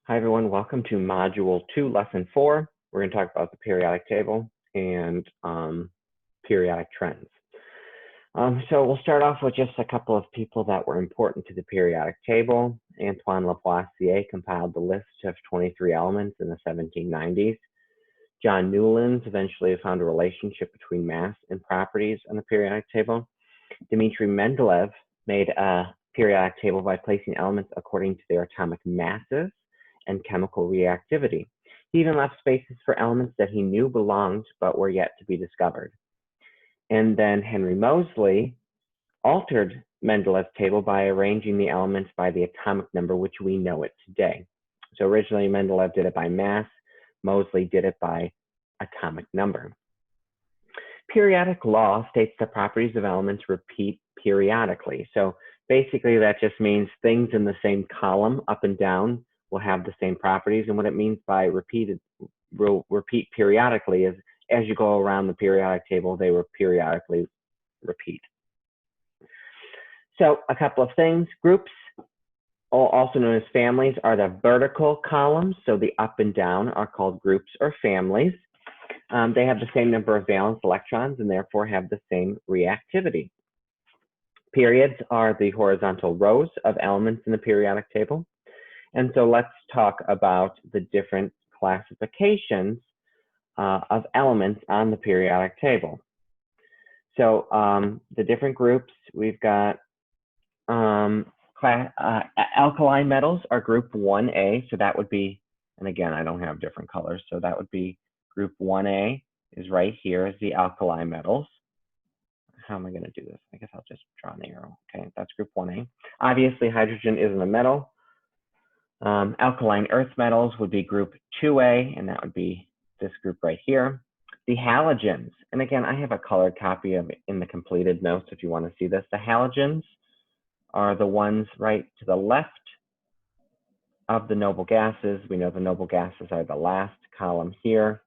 Hi everyone, welcome to Module 2, Lesson 4. We're going to talk about the periodic table and periodic trends. So we'll start off with just a couple of people that were important to the periodic table. Antoine Lavoisier compiled the list of 23 elements in the 1790s. John Newlands eventually found a relationship between mass and properties on the periodic table. Dmitri Mendeleev made a periodic table by placing elements according to their atomic masses and chemical reactivity. He even left spaces for elements that he knew belonged but were yet to be discovered. And then Henry Moseley altered Mendeleev's table by arranging the elements by the atomic number, which we know it today. So originally Mendeleev did it by mass, Moseley did it by atomic number. Periodic law states the properties of elements repeat periodically. So basically that just means things in the same column up and down will have the same properties. And what it means by repeat periodically is as you go around the periodic table, they will periodically repeat. So a couple of things. Groups, also known as families, are the vertical columns. So the up and down are called groups or families. They have the same number of valence electrons and therefore have the same reactivity. Periods are the horizontal rows of elements in the periodic table. And so let's talk about the different classifications of elements on the periodic table. So the different groups, we've got alkali metals are group 1A. So that would be, and again, I don't have different colors. So that would be group 1A is right here is the alkali metals. How am I going to do this? I guess I'll just draw an arrow. Okay, that's group 1A. Obviously, hydrogen isn't a metal. Alkaline earth metals would be group 2A, and that would be this group right here. The halogens, and again, I have a colored copy of it in the completed notes if you want to see this. The halogens are the ones right to the left of the noble gases. We know the noble gases are the last column here.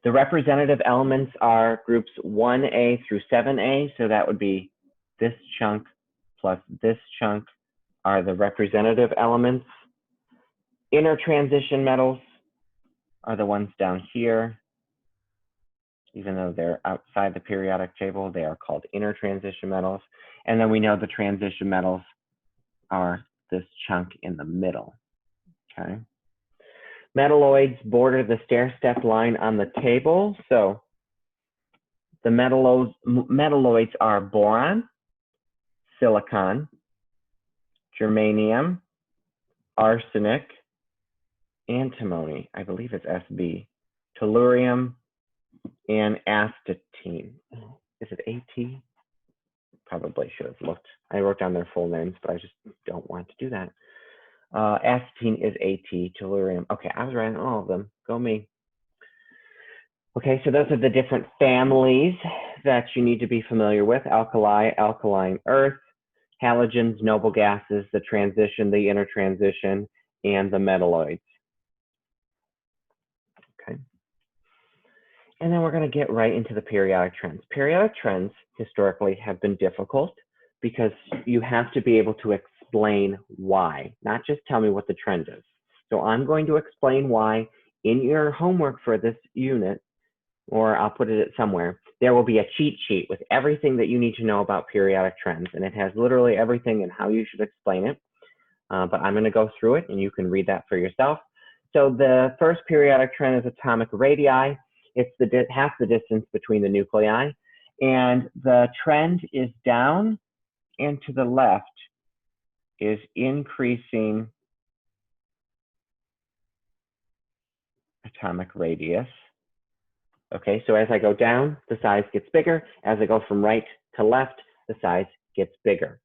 The representative elements are groups 1A through 7A, so that would be this chunk plus this chunk are the representative elements. Inner transition metals are the ones down here. Even though they're outside the periodic table, they are called inner transition metals. And then we know the transition metals are this chunk in the middle, okay? Metalloids border the stair-step line on the table. So the metalloids are boron, silicon, germanium, arsenic, antimony, I believe it's SB, tellurium, and astatine. Is it AT? Probably should have looked. I wrote down their full names, but I just don't want to do that. Astatine is AT, tellurium. Okay, I was writing all of them. Go me. Okay, so those are the different families that you need to be familiar with. Alkali, alkaline earth, halogens, noble gases, the transition, the inner transition, and the metalloids. Okay. And then we're going to get right into the periodic trends. Periodic trends historically have been difficult because you have to be able to explain why, not just tell me what the trend is. So I'm going to explain why in your homework for this unit, or I'll put it somewhere, there will be a cheat sheet with everything that you need to know about periodic trends. And it has literally everything and how you should explain it. But I'm going to go through it and you can read that for yourself. So the first periodic trend is atomic radii. It's half the distance between the nuclei. And the trend is down, and to the left is increasing atomic radius. Okay, so as I go down, the size gets bigger. As I go from right to left, the size gets bigger.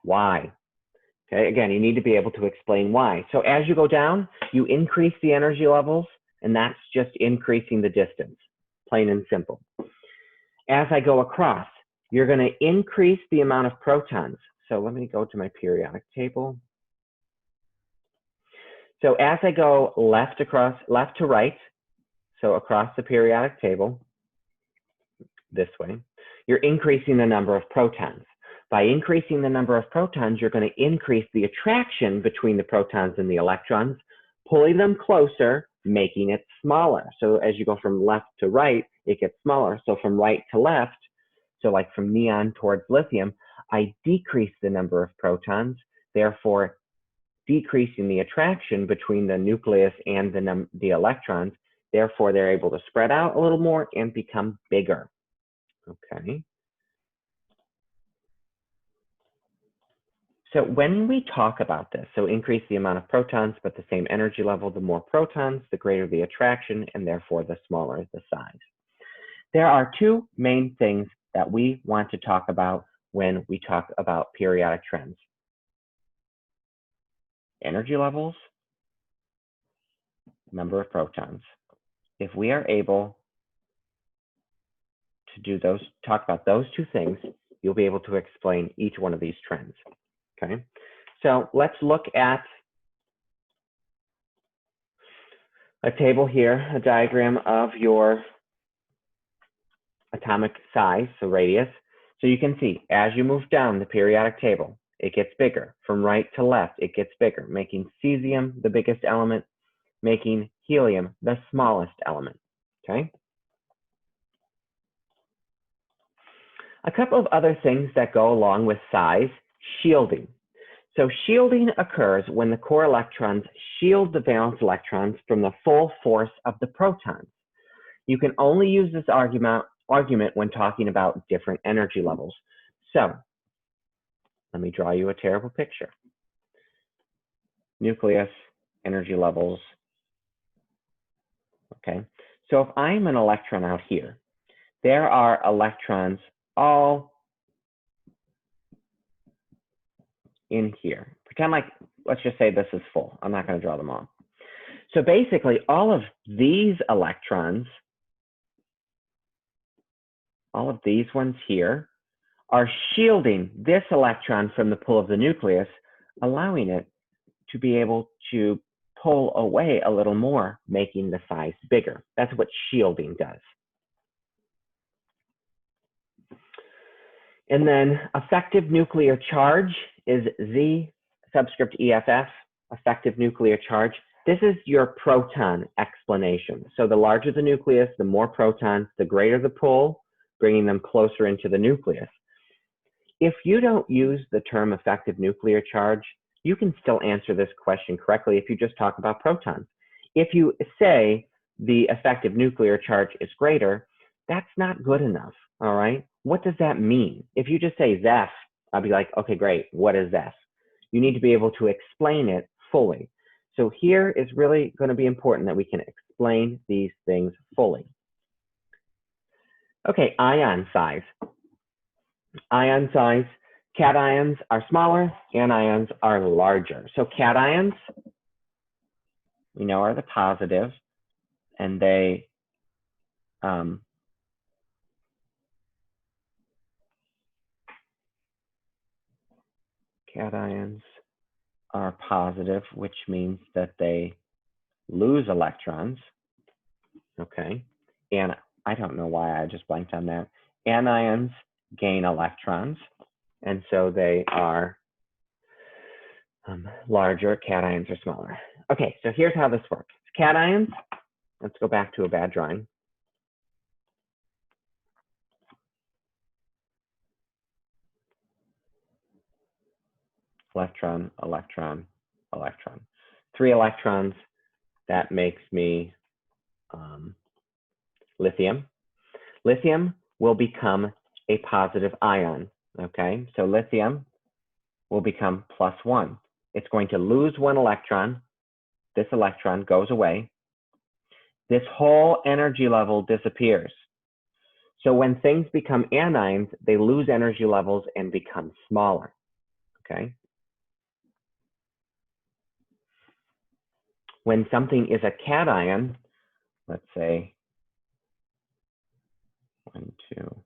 Why? Okay, again, you need to be able to explain why. So as you go down, you increase the energy levels, and that's just increasing the distance, plain and simple. As I go across, you're going to increase the amount of protons. So let me go to my periodic table. So as I go left to right, so across the periodic table, this way, you're increasing the number of protons. By increasing the number of protons, you're going to increase the attraction between the protons and the electrons, pulling them closer, making it smaller. So as you go from left to right, it gets smaller. So from right to left, so like from neon towards lithium, I decrease the number of protons, therefore decreasing the attraction between the nucleus and the electrons. Therefore, they're able to spread out a little more and become bigger. Okay. So when we talk about this, so increase the amount of protons, but the same energy level, the more protons, the greater the attraction, and therefore the smaller the size. There are two main things that we want to talk about when we talk about periodic trends. Energy levels, number of protons. If we are able to do those, talk about those two things, you'll be able to explain each one of these trends. Okay, so let's look at a table here, a diagram of your atomic size, so radius. So you can see as you move down the periodic table, it gets bigger. From right to left, it gets bigger, making cesium the biggest element, making helium the smallest element. Okay. A couple of other things that go along with size, shielding. So shielding occurs when the core electrons shield the valence electrons from the full force of the protons. You can only use this argument when talking about different energy levels. So let me draw you a terrible picture. Nucleus, energy levels. Okay, so if I'm an electron out here, there are electrons all in here. Pretend like, let's just say this is full. I'm not going to draw them all. So basically, all of these electrons, all of these ones here, are shielding this electron from the pull of the nucleus, allowing it to be able to pull away a little more, making the size bigger. That's what shielding does. And then effective nuclear charge is Z subscript EFF, effective nuclear charge. This is your proton explanation. So the larger the nucleus, the more protons, the greater the pull, bringing them closer into the nucleus. If you don't use the term effective nuclear charge, you can still answer this question correctly if you just talk about protons. If you say the effective nuclear charge is greater, that's not good enough, all right? What does that mean? If you just say Zeph, I'll be like, okay, great, what is Zeph? You need to be able to explain it fully. So here is really going to be important that we can explain these things fully. Okay, ion size. Ion size, cations are smaller, anions are larger. So cations, we know, are the positive, and they cations are positive, which means that they lose electrons. Okay, and I don't know why I just blanked on that. Anions gain electrons, and so they are larger, cations are smaller. Okay, so here's how this works. Cations, let's go back to a bad drawing. Electron, electron, electron. 3 electrons, that makes me lithium. Lithium will become a positive ion, okay? So lithium will become +1. It's going to lose 1 electron. This electron goes away. This whole energy level disappears. So when things become anions, they lose energy levels and become smaller, okay? When something is a cation, let's say 1, 2,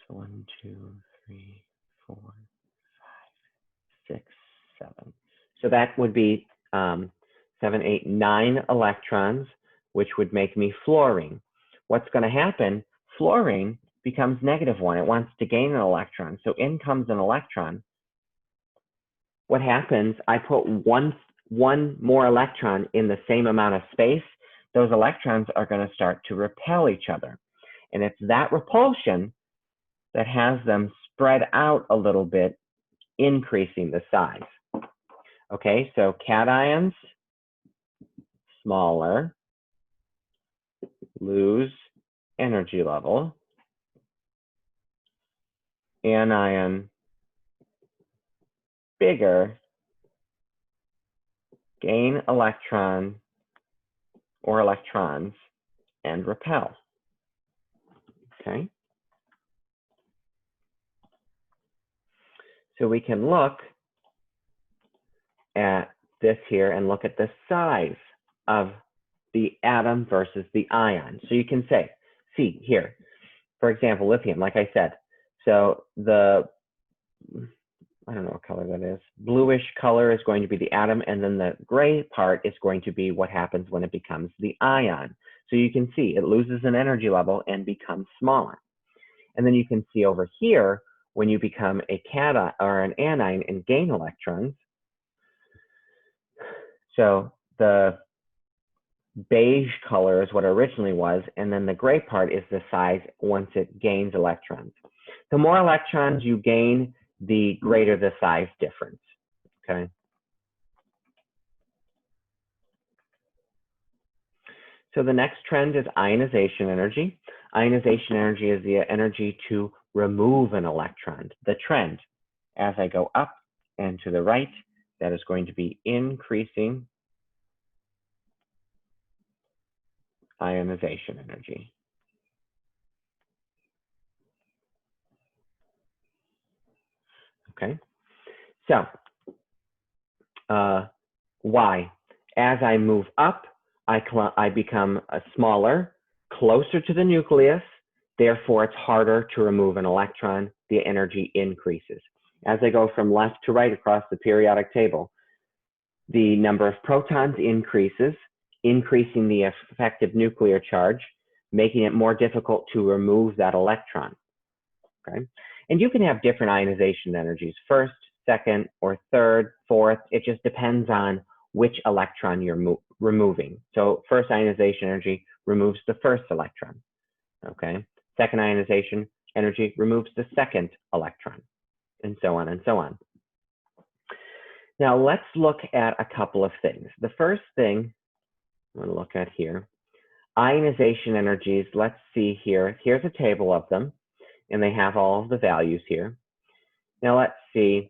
so 1, 2, 3, 4, 5, 6, 7. So that would be 7, 8, 9 electrons, which would make me fluorine. What's going to happen? Fluorine becomes -1. It wants to gain an electron. So in comes an electron. What happens, I put one more electron in the same amount of space. Those electrons are going to start to repel each other. And it's that repulsion that has them spread out a little bit, increasing the size. Okay, so cations, smaller, lose energy level. Anion, bigger, gain electron or electrons and repel. Okay. So we can look at this here and look at the size of the atom versus the ion. So you can say, see here, for example, lithium, like I said. So the, I don't know what color that is, bluish color is going to be the atom, and then the gray part is going to be what happens when it becomes the ion. So you can see it loses an energy level and becomes smaller. And then you can see over here, when you become a cation or an anion and gain electrons, so the beige color is what it originally was, and then the gray part is the size once it gains electrons. The more electrons you gain, the greater the size difference, okay? So the next trend is ionization energy. Ionization energy is the energy to remove an electron. The trend, as I go up and to the right, that is going to be increasing ionization energy. Okay, so why? As I move up, I become smaller, closer to the nucleus, therefore it's harder to remove an electron, the energy increases. As I go from left to right across the periodic table, the number of protons increases, increasing the effective nuclear charge, making it more difficult to remove that electron. Okay? And you can have different ionization energies, first, second, or third, fourth. It just depends on which electron you're removing. So first ionization energy removes the first electron. Okay? Second ionization energy removes the second electron, and so on and so on. Now let's look at a couple of things. The first thing I'm going to look at here, ionization energies. Let's see here. Here's a table of them, and they have all of the values here. Now let's see.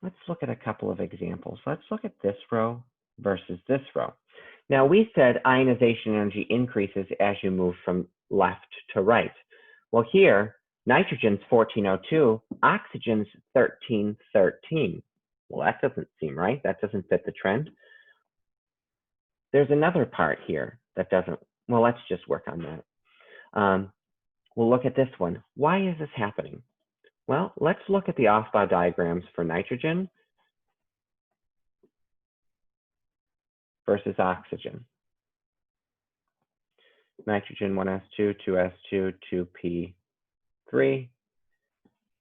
Let's look at a couple of examples. Let's look at this row versus this row. Now we said ionization energy increases as you move from left to right. Well here, nitrogen's 1402, oxygen's 1313. Well, that doesn't seem right. That doesn't fit the trend. There's another part here that doesn't, well, let's just work on that. We'll look at this one. Why is this happening? Well, let's look at the Aufbau diagrams for nitrogen versus oxygen. Nitrogen 1s2, 2s2, 2p3,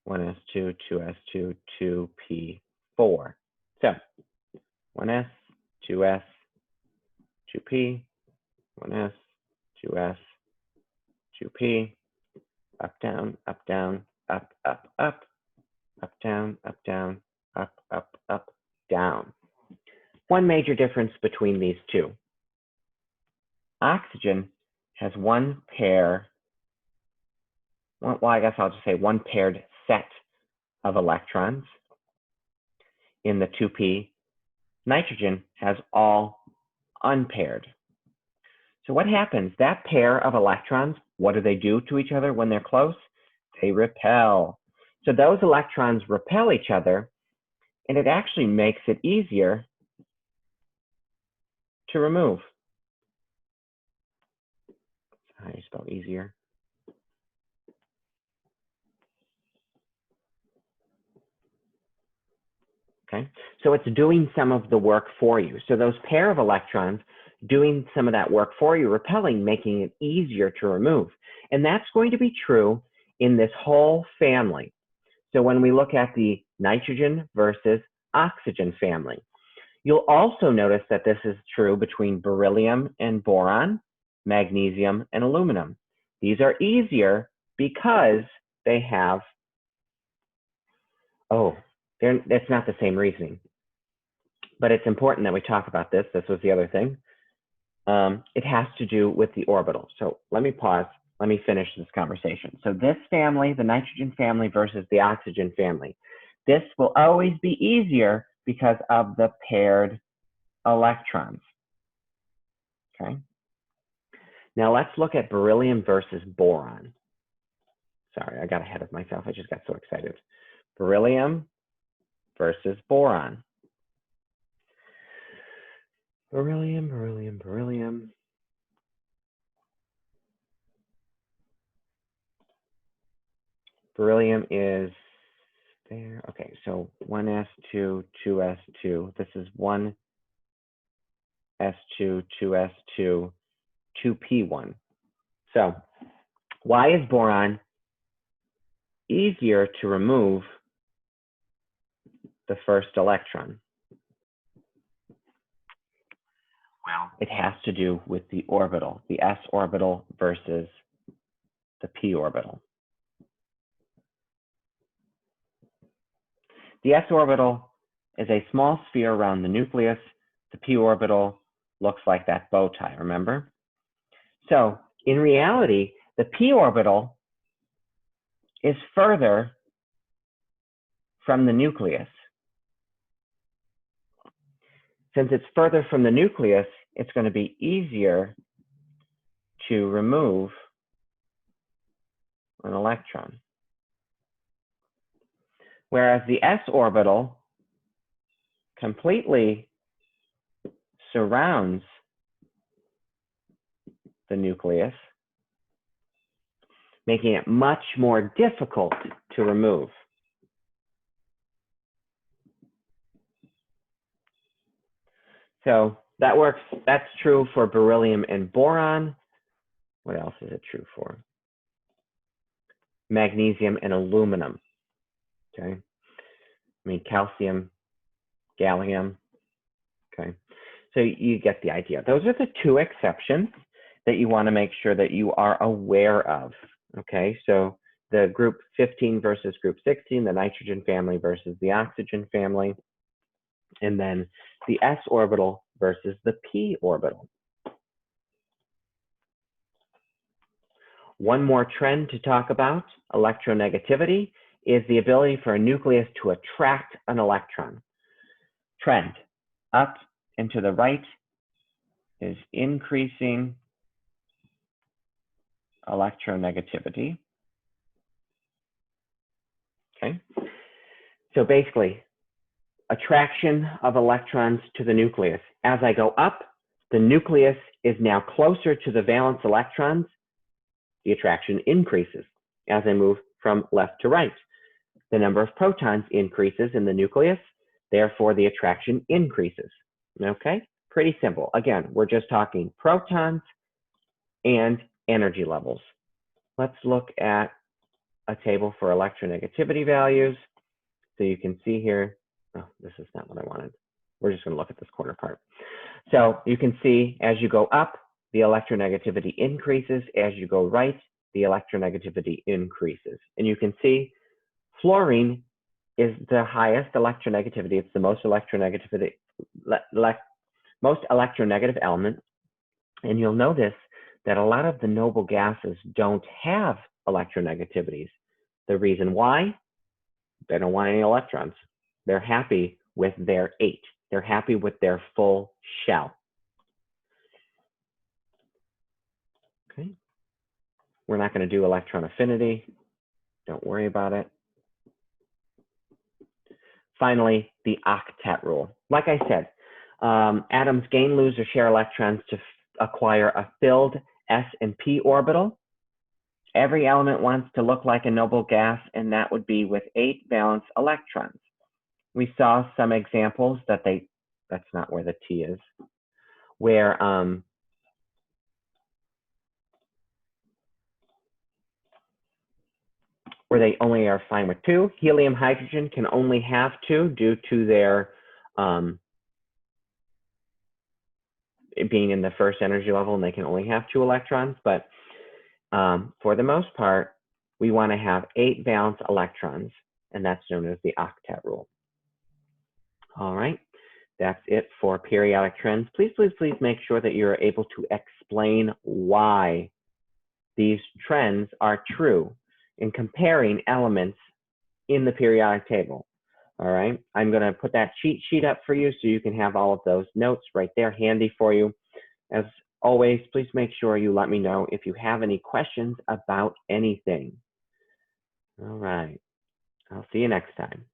1s2, 2s2, 2p4. So 1s, 2s, 2p, 1s, 2s, 2p, up, down, up, down, up, up, up, up, down, up, down, up, up, up, down. One major difference between these two. Oxygen has one pair, well, I guess I'll just say one paired set of electrons in the 2p. Nitrogen has all unpaired. So what happens? That pair of electrons, what do they do to each other when they're close? They repel. So those electrons repel each other, and it actually makes it easier to remove. How do you spell easier? Okay, so it's doing some of the work for you. So those pair of electrons, doing some of that work for you, repelling, making it easier to remove. And that's going to be true in this whole family. So when we look at the nitrogen versus oxygen family, you'll also notice that this is true between beryllium and boron, magnesium and aluminum. These are easier because they have, it's not the same reasoning. But it's important that we talk about this. This was the other thing. It has to do with the orbital. So let me pause. Let me finish this conversation. So this family, the nitrogen family versus the oxygen family, this will always be easier because of the paired electrons. Okay. Now let's look at beryllium versus boron. Sorry, I got ahead of myself. I just got so excited. Beryllium versus boron. Beryllium, beryllium, beryllium. Beryllium is there. Okay, so 1s2, 2s2. This is 1s2, 2s2, 2p1. So why is boron easier to remove the first electron? Well, it has to do with the orbital, the s orbital versus the p orbital. The s orbital is a small sphere around the nucleus. The p orbital looks like that bow tie, remember? So in reality, the p orbital is further from the nucleus. Since it's further from the nucleus, it's going to be easier to remove an electron. Whereas the s orbital completely surrounds the nucleus, making it much more difficult to remove. So that works. That's true for beryllium and boron. What else is it true for? Magnesium and aluminum. Okay. I mean, calcium, gallium. Okay. So you get the idea. Those are the two exceptions that you want to make sure that you are aware of. Okay. So the group 15 versus group 16, the nitrogen family versus the oxygen family, and then the s orbital versus the p orbital. One more trend to talk about, electronegativity, is the ability for a nucleus to attract an electron. Trend up and to the right is increasing electronegativity. Okay. So basically, attraction of electrons to the nucleus. As I go up, the nucleus is now closer to the valence electrons. The attraction increases. As I move from left to right, the number of protons increases in the nucleus. Therefore, the attraction increases. Okay, pretty simple. Again, we're just talking protons and energy levels. Let's look at a table for electronegativity values. So you can see here, oh, this is not what I wanted. We're just going to look at this corner part. So you can see as you go up, the electronegativity increases. As you go right, the electronegativity increases. And you can see fluorine is the highest electronegativity. It's the most electronegativity, most electronegative element. And you'll notice that a lot of the noble gases don't have electronegativities. The reason why? They don't want any electrons. They're happy with their 8. They're happy with their full shell. Okay. We're not going to do electron affinity. Don't worry about it. Finally, the octet rule. Like I said, atoms gain, lose, or share electrons to acquire a filled s and p orbital. Every element wants to look like a noble gas, and that would be with 8 valence electrons. We saw some examples that that's not where the T is. where they only are fine with 2. Helium, hydrogen can only have 2 due to their being in the first energy level, and they can only have 2 electrons. But for the most part, we want to have 8 valence electrons, and that's known as the octet rule. All right, that's it for periodic trends. Please, please, please make sure that you're able to explain why these trends are true in comparing elements in the periodic table. All right, I'm going to put that cheat sheet up for you so you can have all of those notes right there handy for you. As always, please make sure you let me know if you have any questions about anything. All right, I'll see you next time.